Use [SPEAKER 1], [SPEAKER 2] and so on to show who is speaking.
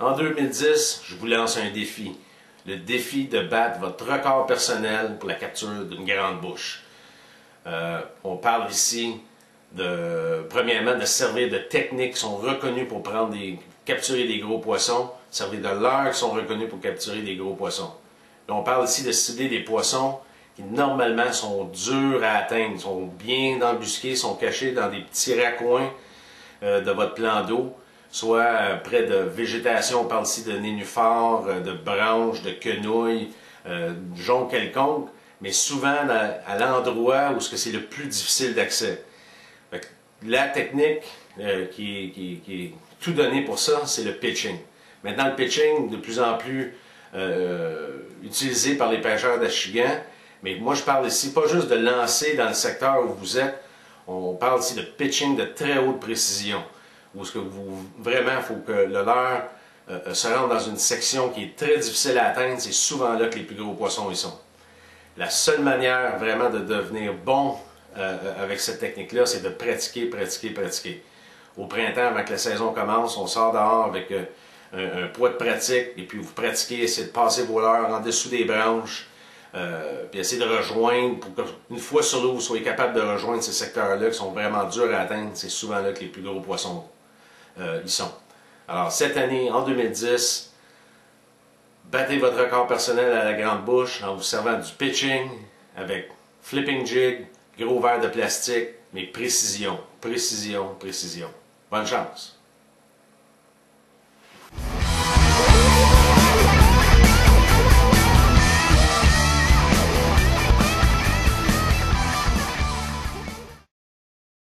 [SPEAKER 1] En 2010, je vous lance un défi. Le défi de battre votre record personnel pour la capture d'une grande bouche. On parle ici premièrement, de servir de techniques qui sont reconnues pour capturer des gros poissons, servir de leurres qui sont reconnues pour capturer des gros poissons. Là, on parle ici de cibler des poissons qui normalement sont durs à atteindre, sont bien embusqués, sont cachés dans des petits raccoins de votre plan d'eau, soit près de végétation, on parle ici de nénuphars, de branches, de quenouilles, joncs quelconques, mais souvent à l'endroit où c'est le plus difficile d'accès. La technique qui est tout donnée pour ça, c'est le pitching. Maintenant, le pitching, de plus en plus utilisé par les pêcheurs d'Achigan, mais moi je parle ici pas juste de lancer dans le secteur où vous êtes, on parle ici de pitching de très haute précision, où vraiment, il faut que le leurre se rende dans une section qui est très difficile à atteindre, c'est souvent là que les plus gros poissons y sont. La seule manière vraiment de devenir bon avec cette technique-là, c'est de pratiquer, pratiquer, pratiquer. Au printemps, avant que la saison commence, on sort dehors avec un poids de pratique, et puis vous pratiquez, essayez de passer vos leurres en dessous des branches, puis essayez de rejoindre, pour qu'une fois sur l'eau, vous soyez capable de rejoindre ces secteurs-là qui sont vraiment durs à atteindre. C'est souvent là que les plus gros poissons y sont. Alors, cette année, en 2010, battez votre record personnel à la grande bouche en vous servant du pitching avec flipping jig, gros verre de plastique, mais précision, précision, précision. Bonne chance!